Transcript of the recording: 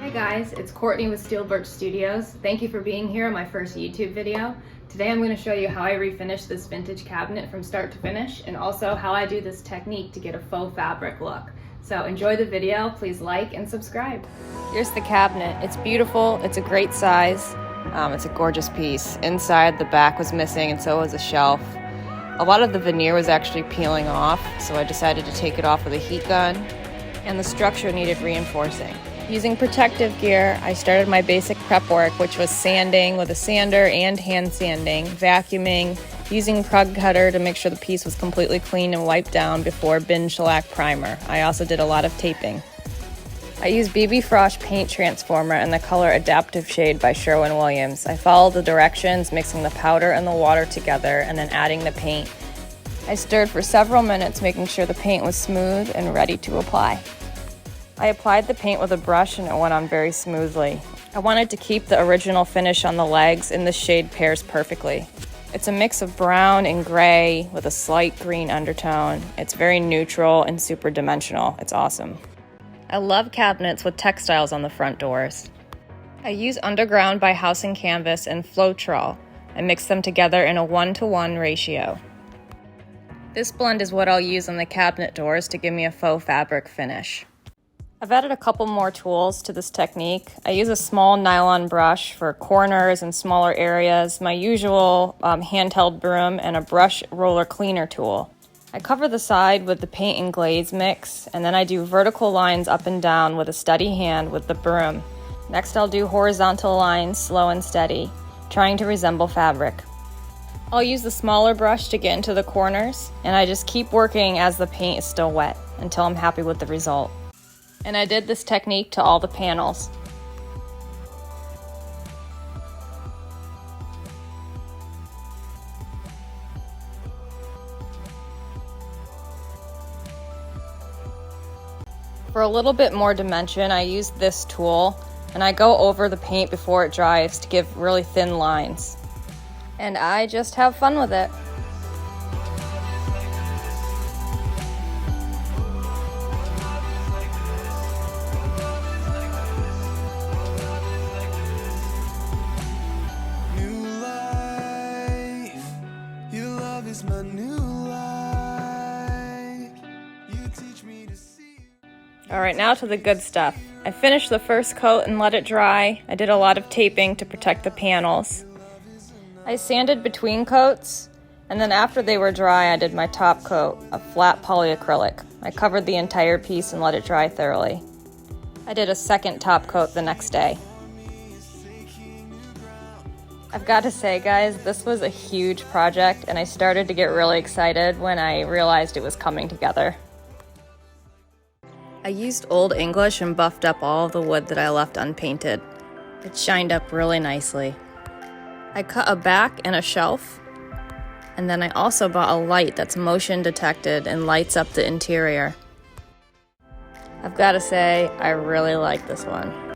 Hi guys, it's Courtney with Steel Birch Studios. Thank you for being here on my first YouTube video. Today I'm going to show you how I refinish this vintage cabinet from start to finish, and also how I do this technique to get a faux fabric look. So enjoy the video, please like and subscribe. Here's the cabinet. It's beautiful, it's a great size, it's a gorgeous piece. Inside the back was missing and so was a shelf. A lot of the veneer was actually peeling off, so I decided to take it off with a heat gun, and the structure needed reinforcing. Using protective gear, I started my basic prep work, which was sanding with a sander and hand sanding, vacuuming, using Krug cutter to make sure the piece was completely clean and wiped down before bin shellac primer. I also did a lot of taping. I used BB Frost paint transformer in the color Adaptive Shade by Sherwin-Williams. I followed the directions, mixing the powder and the water together and then adding the paint. I stirred for several minutes, making sure the paint was smooth and ready to apply. I applied the paint with a brush and it went on very smoothly. I wanted to keep the original finish on the legs, and this shade pairs perfectly. It's a mix of brown and gray with a slight green undertone. It's very neutral and super dimensional. It's awesome. I love cabinets with textiles on the front doors. I use Underground by House & Canvas and Floetrol. I mix them together in a 1-to-1 ratio. This blend is what I'll use on the cabinet doors to give me a faux fabric finish. I've added a couple more tools to this technique. I use a small nylon brush for corners and smaller areas, my usual handheld broom, and a brush roller cleaner tool. I cover the side with the paint and glaze mix, and then I do vertical lines up and down with a steady hand with the broom. Next I'll do horizontal lines, slow and steady, trying to resemble fabric. I'll use the smaller brush to get into the corners, and I just keep working as the paint is still wet until I'm happy with the result. And I did this technique to all the panels. For a little bit more dimension, I use this tool, and I go over the paint before it dries to give really thin lines. And I just have fun with it. My new life. You teach me to see. Alright, now to the good stuff. I finished the first coat and let it dry. I did a lot of taping to protect the panels. I sanded between coats, and then after they were dry, I did my top coat, a flat polyacrylic. I covered the entire piece and let it dry thoroughly. I did a second top coat the next day. I've got to say, guys, this was a huge project, and I started to get really excited when I realized it was coming together. I used Old English and buffed up all of the wood that I left unpainted. It shined up really nicely. I cut a back and a shelf, and then I also bought a light that's motion detected and lights up the interior. I've got to say, I really like this one.